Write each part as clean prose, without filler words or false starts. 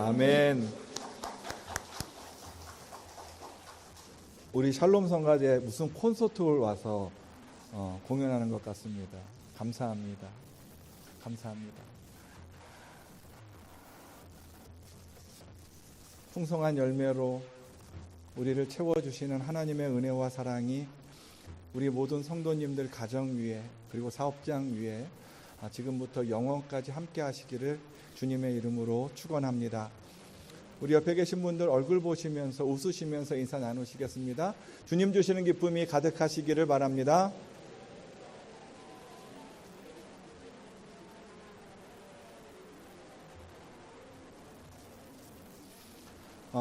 아멘. 우리 샬롬 성가대 무슨 콘서트를 와서 공연하는 것 같습니다. 감사합니다. 감사합니다. 풍성한 열매로 우리를 채워주시는 하나님의 은혜와 사랑이 우리 모든 성도님들 가정 위에 그리고 사업장 위에 지금부터 영원까지 함께 하시기를 주님의 이름으로 축원합니다. 우리 옆에 계신 분들 얼굴 보시면서 웃으시면서 인사 나누시겠습니다. 주님 주시는 기쁨이 가득하시기를 바랍니다.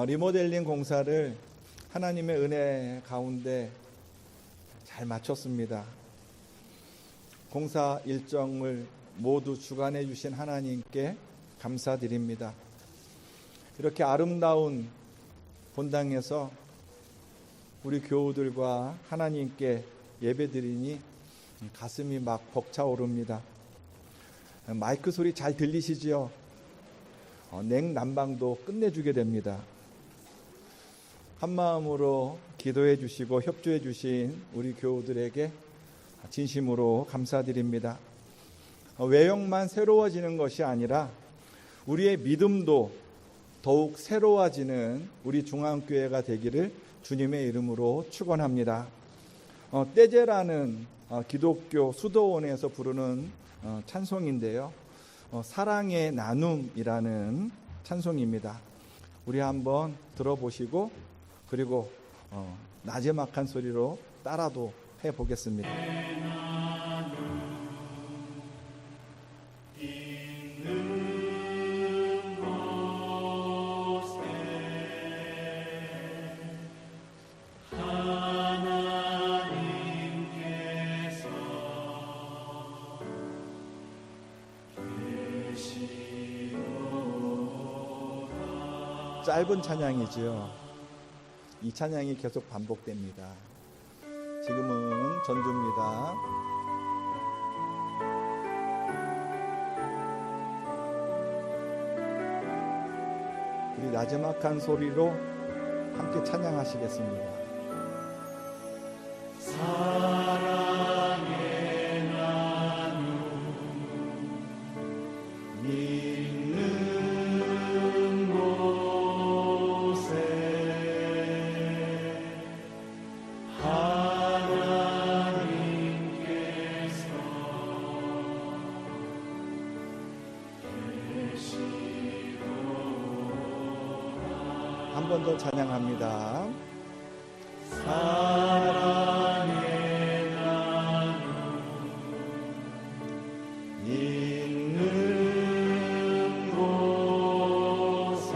리모델링 공사를 하나님의 은혜 가운데 잘 마쳤습니다. 공사 일정을 모두 주관해 주신 하나님께 감사드립니다. 이렇게 아름다운 본당에서 우리 교우들과 하나님께 예배드리니 가슴이 막 벅차오릅니다. 마이크 소리 잘 들리시지요? 냉난방도 끝내주게 됩니다. 한마음으로 기도해 주시고 협조해 주신 우리 교우들에게 진심으로 감사드립니다. 외형만 새로워지는 것이 아니라 우리의 믿음도 더욱 새로워지는 우리 중앙교회가 되기를 주님의 이름으로 축원합니다. 떼제라는 기독교 수도원에서 부르는 찬송인데요. 사랑의 나눔이라는 찬송입니다. 우리 한번 들어보시고 그리고 나지막한 소리로 따라도 해보겠습니다. 짧은 찬양이지요. 이 찬양이 계속 반복됩니다. 지금은 전주입니다. 우리 나지막한 소리로 함께 찬양하시겠습니다. 사랑의 나눔 믿는 곳에 하나님께서 계시도다. 한 번 더 찬양합니다. 사랑의 나눔 있는 곳에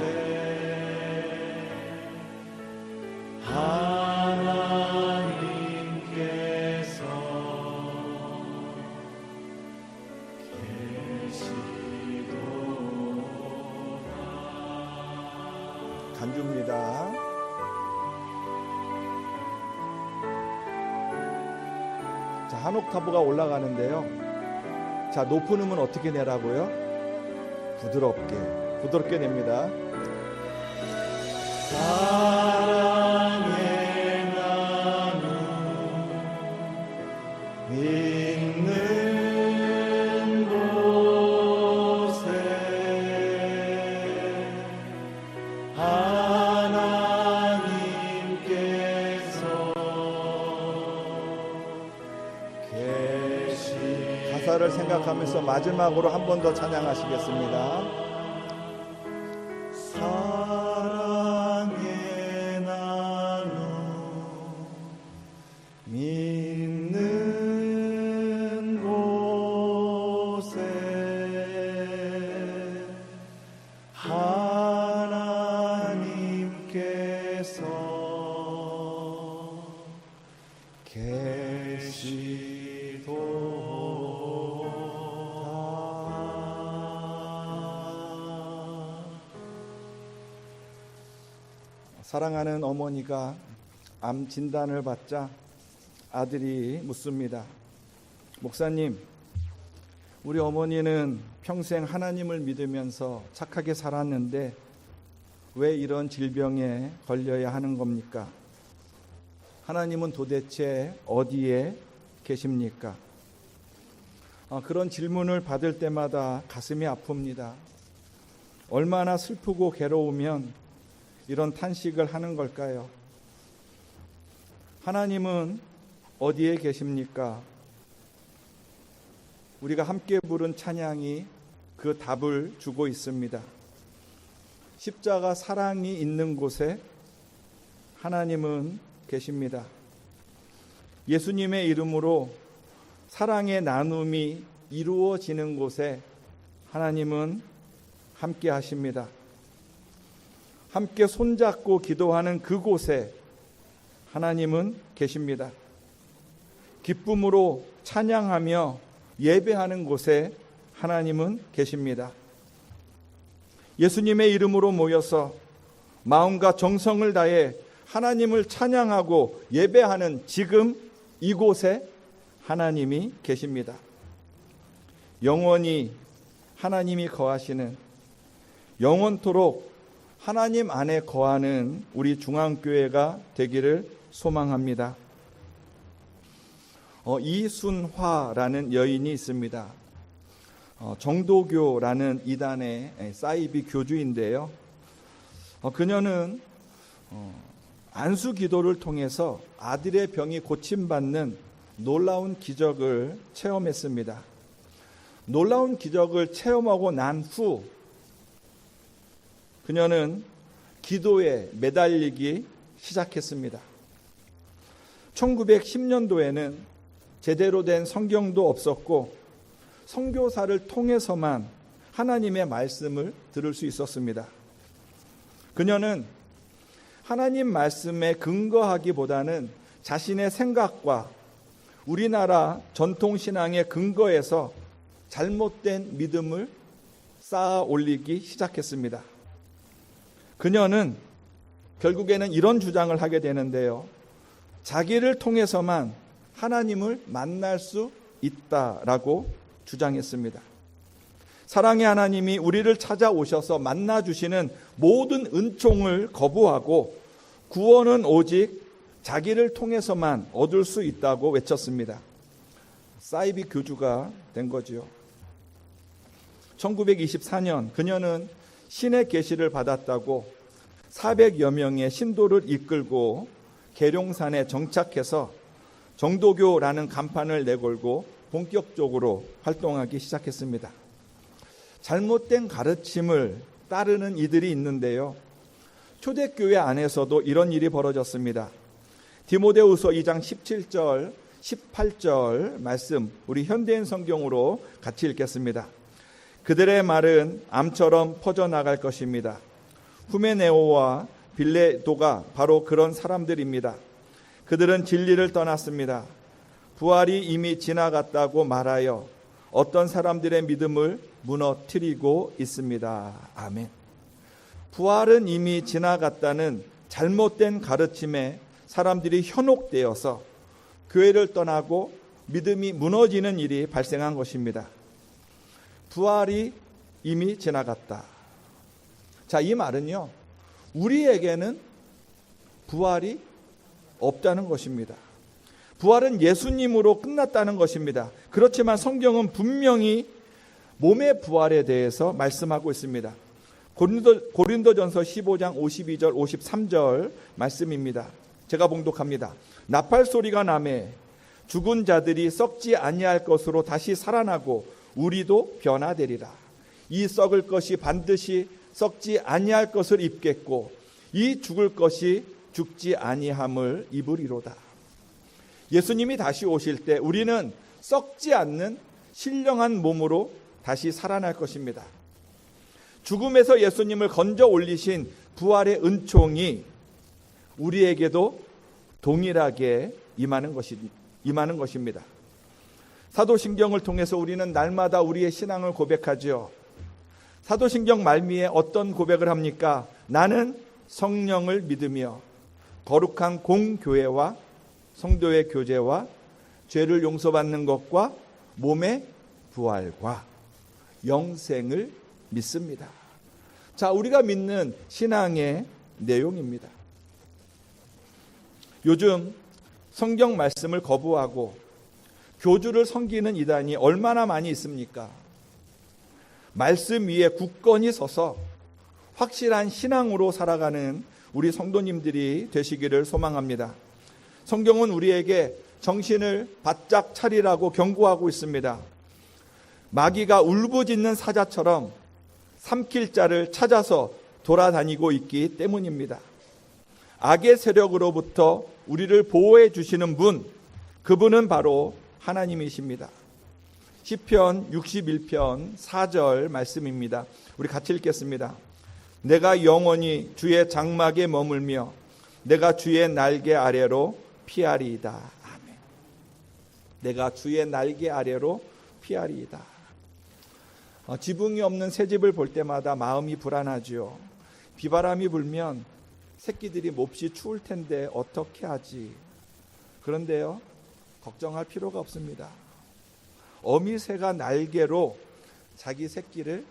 하나님께서 계시도다. 간주입니다. 한 옥타브가 올라가는데요. 자, 높은 음은 어떻게 내라고요? 부드럽게 냅니다. 사랑의 나눔 있는 곳에 가사를 생각하면서 마지막으로 한 번 더 찬양하시겠습니다. 사랑의 나눔 믿는 곳에 하나님께서 계시도다. 사랑하는 어머니가 암 진단을 받자 아들이 묻습니다. 목사님, 우리 어머니는 평생 하나님을 믿으면서 착하게 살았는데 왜 이런 질병에 걸려야 하는 겁니까? 하나님은 도대체 어디에 계십니까? 그런 질문을 받을 때마다 가슴이 아픕니다. 얼마나 슬프고 괴로우면 이런 탄식을 하는 걸까요? 하나님은 어디에 계십니까? 우리가 함께 부른 찬양이 그 답을 주고 있습니다. 십자가 사랑이 있는 곳에 하나님은 계십니다. 예수님의 이름으로 사랑의 나눔이 이루어지는 곳에 하나님은 함께 하십니다. 함께 손잡고 기도하는 그곳에 하나님은 계십니다. 기쁨으로 찬양하며 예배하는 곳에 하나님은 계십니다. 예수님의 이름으로 모여서 마음과 정성을 다해 하나님을 찬양하고 예배하는 지금 이곳에 하나님이 계십니다. 영원히 하나님이 거하시는, 영원토록 하나님 안에 거하는 우리 중앙교회가 되기를 소망합니다. 이순화라는 여인이 있습니다. 정도교라는 이단의 사이비 교주인데요. 그녀는 안수 기도를 통해서 아들의 병이 고침받는 놀라운 기적을 체험했습니다. 놀라운 기적을 체험하고 난 후 그녀는 기도에 매달리기 시작했습니다. 1910년도에는 제대로 된 성경도 없었고 선교사를 통해서만 하나님의 말씀을 들을 수 있었습니다. 그녀는 하나님 말씀에 근거하기보다는 자신의 생각과 우리나라 전통신앙의 근거에서 잘못된 믿음을 쌓아 올리기 시작했습니다. 그녀는 결국에는 이런 주장을 하게 되는데요. 자기를 통해서만 하나님을 만날 수 있다라고 주장했습니다. 사랑의 하나님이 우리를 찾아오셔서 만나주시는 모든 은총을 거부하고 구원은 오직 자기를 통해서만 얻을 수 있다고 외쳤습니다. 사이비 교주가 된 거지요. 1924년 그녀는 신의 계시를 받았다고 400여 명의 신도를 이끌고 계룡산에 정착해서 정도교라는 간판을 내걸고 본격적으로 활동하기 시작했습니다. 잘못된 가르침을 따르는 이들이 있는데요. 초대교회 안에서도 이런 일이 벌어졌습니다. 디모데후서 2장 17절, 18절 말씀 우리 현대인 성경으로 같이 읽겠습니다. 그들의 말은 암처럼 퍼져나갈 것입니다. 후메네오와 빌레도가 바로 그런 사람들입니다. 그들은 진리를 떠났습니다. 부활이 이미 지나갔다고 말하여 어떤 사람들의 믿음을 무너뜨리고 있습니다. 아멘. 부활은 이미 지나갔다는 잘못된 가르침에 사람들이 현혹되어서 교회를 떠나고 믿음이 무너지는 일이 발생한 것입니다. 부활이 이미 지나갔다. 자, 이 말은요, 우리에게는 부활이 없다는 것입니다. 부활은 예수님으로 끝났다는 것입니다. 그렇지만 성경은 분명히 몸의 부활에 대해서 말씀하고 있습니다. 고린도전서 15장 52절 53절 말씀입니다. 제가 봉독합니다. 나팔 소리가 나매 죽은 자들이 썩지 아니할 것으로 다시 살아나고 우리도 변화되리라. 이 썩을 것이 반드시 썩지 아니할 것을 입겠고 이 죽을 것이 죽지 아니함을 입으리로다. 예수님이 다시 오실 때 우리는 썩지 않는 신령한 몸으로 다시 살아날 것입니다. 죽음에서 예수님을 건져 올리신 부활의 은총이 우리에게도 동일하게 임하는 것입니다. 사도신경을 통해서 우리는 날마다 우리의 신앙을 고백하지요. 사도신경 말미에 어떤 고백을 합니까? 나는 성령을 믿으며 거룩한 공교회와 성도의 교제와 죄를 용서받는 것과 몸의 부활과 영생을 믿습니다. 자, 우리가 믿는 신앙의 내용입니다. 요즘 성경 말씀을 거부하고 교주를 섬기는 이단이 얼마나 많이 있습니까? 말씀 위에 굳건히 서서 확실한 신앙으로 살아가는 우리 성도님들이 되시기를 소망합니다. 성경은 우리에게 정신을 바짝 차리라고 경고하고 있습니다. 마귀가 울부짖는 사자처럼 삼킬 자를 찾아서 돌아다니고 있기 때문입니다. 악의 세력으로부터 우리를 보호해 주시는 분, 그분은 바로 하나님이십니다. 시편 61편 4절 말씀입니다. 우리 같이 읽겠습니다. 내가 영원히 주의 장막에 머물며 내가 주의 날개 아래로 피하리이다. 아멘. 내가 주의 날개 아래로 피하리이다. 지붕이 없는 새 집을 볼 때마다 마음이 불안하지요. 비바람이 불면 새끼들이 몹시 추울 텐데 어떻게 하지? 그런데요, 걱정할 필요가 없습니다. 어미새가 날개로 자기 새끼를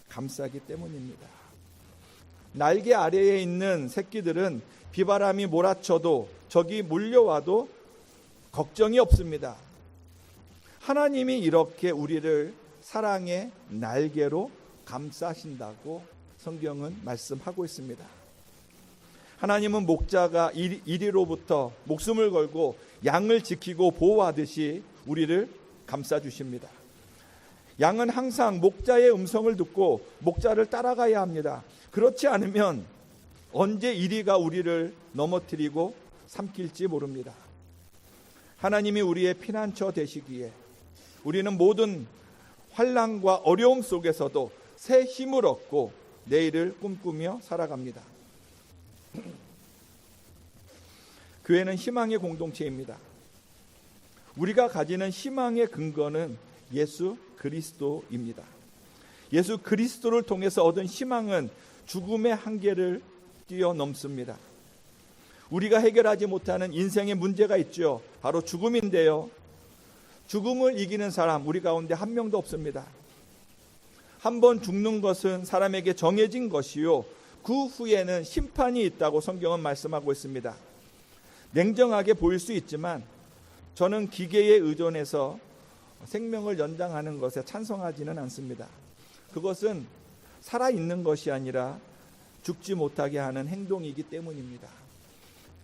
감싸기 때문입니다. 날개 아래에 있는 새끼들은 비바람이 몰아쳐도 적이 몰려와도 걱정이 없습니다. 하나님이 이렇게 우리를 사랑의 날개로 감싸신다고 성경은 말씀하고 있습니다. 하나님은 목자가 이리로부터 목숨을 걸고 양을 지키고 보호하듯이 우리를 감싸주십니다. 양은 항상 목자의 음성을 듣고 목자를 따라가야 합니다. 그렇지 않으면 언제 이리가 우리를 넘어뜨리고 삼킬지 모릅니다. 하나님이 우리의 피난처 되시기에 우리는 모든 환난과 어려움 속에서도 새 힘을 얻고 내일을 꿈꾸며 살아갑니다. 교회는 희망의 공동체입니다. 우리가 가지는 희망의 근거는 예수 그리스도입니다. 예수 그리스도를 통해서 얻은 희망은 죽음의 한계를 뛰어넘습니다. 우리가 해결하지 못하는 인생의 문제가 있죠. 바로 죽음인데요. 죽음을 이기는 사람 우리 가운데 한 명도 없습니다. 한 번 죽는 것은 사람에게 정해진 것이요, 그 후에는 심판이 있다고 성경은 말씀하고 있습니다. 냉정하게 보일 수 있지만 저는 기계에 의존해서 생명을 연장하는 것에 찬성하지는 않습니다. 그것은 살아있는 것이 아니라 죽지 못하게 하는 행동이기 때문입니다.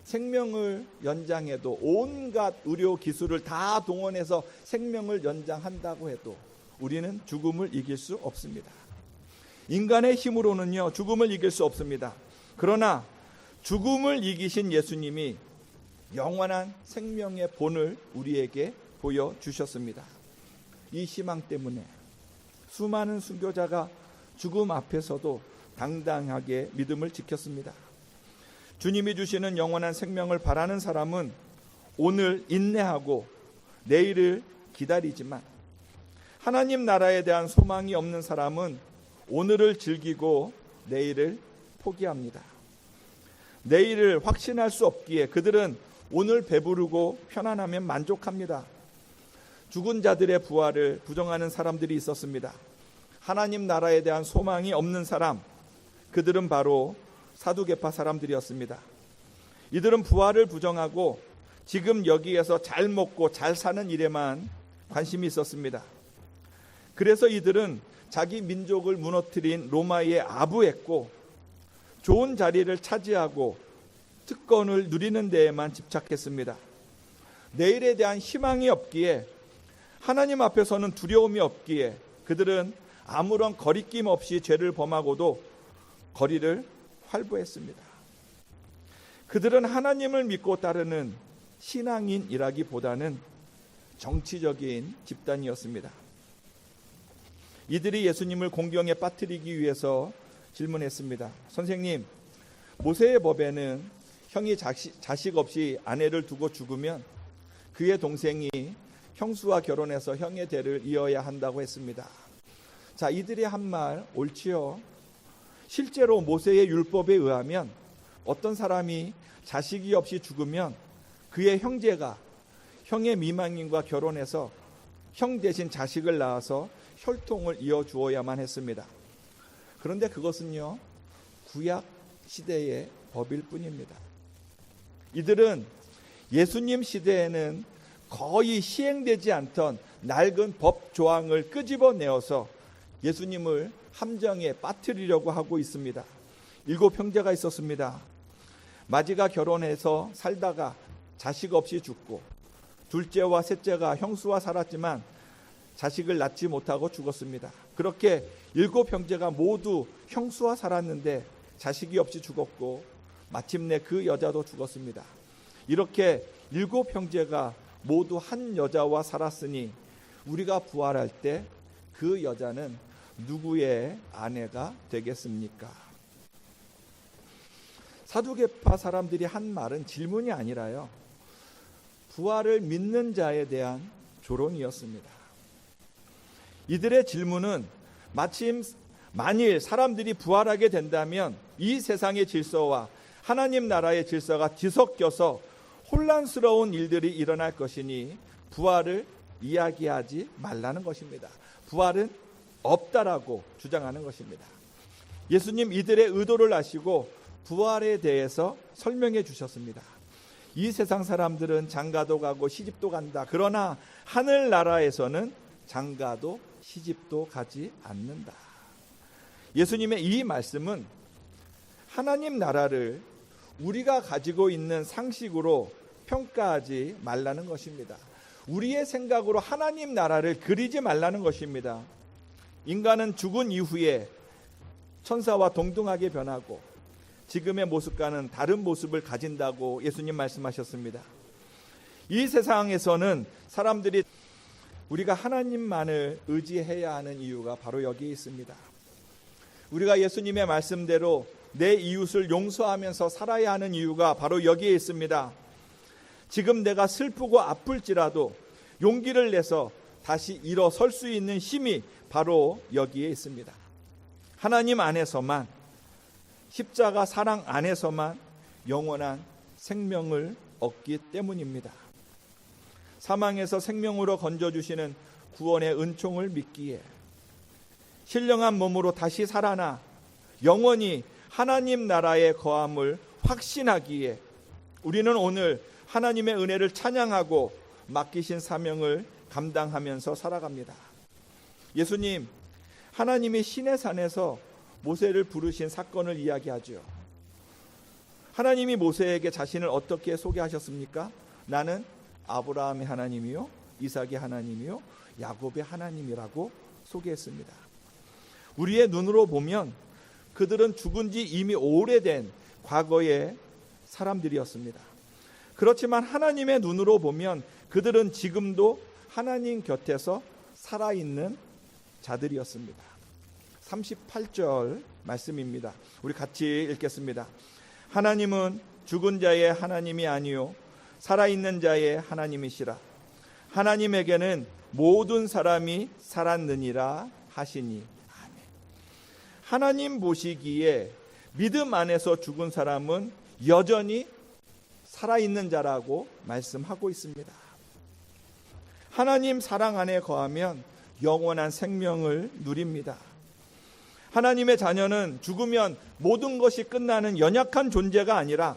생명을 연장해도 온갖 의료 기술을 다 동원해서 생명을 연장한다고 해도 우리는 죽음을 이길 수 없습니다. 인간의 힘으로는요, 죽음을 이길 수 없습니다. 그러나 죽음을 이기신 예수님이 영원한 생명의 본을 우리에게 보여주셨습니다. 이 희망 때문에 수많은 순교자가 죽음 앞에서도 당당하게 믿음을 지켰습니다. 주님이 주시는 영원한 생명을 바라는 사람은 오늘 인내하고 내일을 기다리지만, 하나님 나라에 대한 소망이 없는 사람은 오늘을 즐기고 내일을 포기합니다. 내일을 확신할 수 없기에 그들은 오늘 배부르고 편안하면 만족합니다. 죽은 자들의 부활을 부정하는 사람들이 있었습니다. 하나님 나라에 대한 소망이 없는 사람, 그들은 바로 사두개파 사람들이었습니다. 이들은 부활을 부정하고 지금 여기에서 잘 먹고 잘 사는 일에만 관심이 있었습니다. 그래서 이들은 자기 민족을 무너뜨린 로마에 아부했고 좋은 자리를 차지하고 특권을 누리는 데에만 집착했습니다. 내일에 대한 희망이 없기에, 하나님 앞에서는 두려움이 없기에 그들은 아무런 거리낌 없이 죄를 범하고도 거리를 활보했습니다. 그들은 하나님을 믿고 따르는 신앙인이라기보다는 정치적인 집단이었습니다. 이들이 예수님을 공경에 빠뜨리기 위해서 질문했습니다. 선생님, 모세의 법에는 형이 자식 없이 아내를 두고 죽으면 그의 동생이 형수와 결혼해서 형의 대를 이어야 한다고 했습니다. 자, 이들이 한 말 옳지요. 실제로 모세의 율법에 의하면 어떤 사람이 자식이 없이 죽으면 그의 형제가 형의 미망인과 결혼해서 형 대신 자식을 낳아서 혈통을 이어주어야만 했습니다. 그런데 그것은요, 구약 시대의 법일 뿐입니다. 이들은 예수님 시대에는 거의 시행되지 않던 낡은 법 조항을 끄집어내어서 예수님을 함정에 빠뜨리려고 하고 있습니다. 7 형제가 있었습니다. 마지가 결혼해서 살다가 자식 없이 죽고, 둘째와 셋째가 형수와 살았지만 자식을 낳지 못하고 죽었습니다. 그렇게 7 형제가 모두 형수와 살았는데 자식이 없이 죽었고, 마침내 그 여자도 죽었습니다. 이렇게 7 형제가 모두 한 여자와 살았으니 우리가 부활할 때 그 여자는 누구의 아내가 되겠습니까? 사두개파 사람들이 한 말은 질문이 아니라요, 부활을 믿는 자에 대한 조롱이었습니다. 이들의 질문은 만일 사람들이 부활하게 된다면 이 세상의 질서와 하나님 나라의 질서가 뒤섞여서 혼란스러운 일들이 일어날 것이니 부활을 이야기하지 말라는 것입니다. 부활은 없다라고 주장하는 것입니다. 예수님 이들의 의도를 아시고 부활에 대해서 설명해 주셨습니다. 이 세상 사람들은 장가도 가고 시집도 간다. 그러나 하늘나라에서는 장가도 시집도 가지 않는다. 예수님의 이 말씀은 하나님 나라를 우리가 가지고 있는 상식으로 평가하지 말라는 것입니다. 우리의 생각으로 하나님 나라를 그리지 말라는 것입니다. 인간은 죽은 이후에 천사와 동등하게 변하고 지금의 모습과는 다른 모습을 가진다고 예수님 말씀하셨습니다. 이 세상에서는 사람들이 우리가 하나님만을 의지해야 하는 이유가 바로 여기에 있습니다. 우리가 예수님의 말씀대로 내 이웃을 용서하면서 살아야 하는 이유가 바로 여기에 있습니다. 지금 내가 슬프고 아플지라도 용기를 내서 다시 일어설 수 있는 힘이 바로 여기에 있습니다. 하나님 안에서만, 십자가 사랑 안에서만 영원한 생명을 얻기 때문입니다. 사망에서 생명으로 건져주시는 구원의 은총을 믿기에, 신령한 몸으로 다시 살아나 영원히 하나님 나라의 거함을 확신하기에 우리는 오늘 하나님의 은혜를 찬양하고 맡기신 사명을 감당하면서 살아갑니다. 예수님, 하나님이 시내산에서 모세를 부르신 사건을 이야기하죠. 하나님이 모세에게 자신을 어떻게 소개하셨습니까? 나는 아브라함의 하나님이요, 이삭의 하나님이요, 야곱의 하나님이라고 소개했습니다. 우리의 눈으로 보면 그들은 죽은 지 이미 오래된 과거의 사람들이었습니다. 그렇지만 하나님의 눈으로 보면 그들은 지금도 하나님 곁에서 살아있는 자들이었습니다. 38절 말씀입니다. 우리 같이 읽겠습니다. 하나님은 죽은 자의 하나님이 아니요 살아있는 자의 하나님이시라. 하나님에게는 모든 사람이 살았느니라 하시니. 아멘. 하나님 보시기에 믿음 안에서 죽은 사람은 여전히 살아있는 자라고 말씀하고 있습니다. 하나님 사랑 안에 거하면 영원한 생명을 누립니다. 하나님의 자녀는 죽으면 모든 것이 끝나는 연약한 존재가 아니라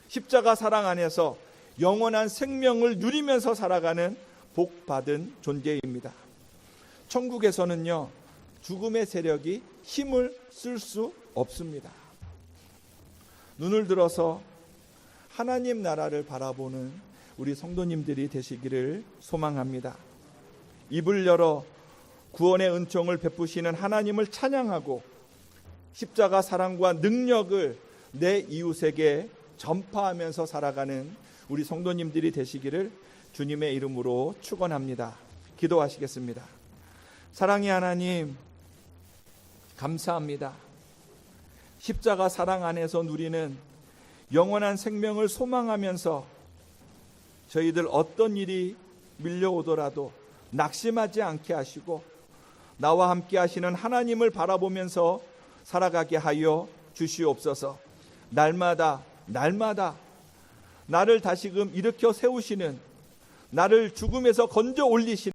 십자가 사랑 안에서 영원한 생명을 누리면서 살아가는 복받은 존재입니다. 천국에서는요, 죽음의 세력이 힘을 쓸 수 없습니다. 눈을 들어서 하나님 나라를 바라보는 우리 성도님들이 되시기를 소망합니다. 입을 열어 구원의 은총을 베푸시는 하나님을 찬양하고 십자가 사랑과 능력을 내 이웃에게 전파하면서 살아가는 우리 성도님들이 되시기를 주님의 이름으로 축원합니다. 기도하시겠습니다. 사랑의 하나님, 감사합니다. 십자가 사랑 안에서 누리는 영원한 생명을 소망하면서 저희들 어떤 일이 밀려오더라도 낙심하지 않게 하시고 나와 함께 하시는 하나님을 바라보면서 살아가게 하여 주시옵소서. 날마다 나를 다시금 일으켜 세우시는, 나를 죽음에서 건져 올리시는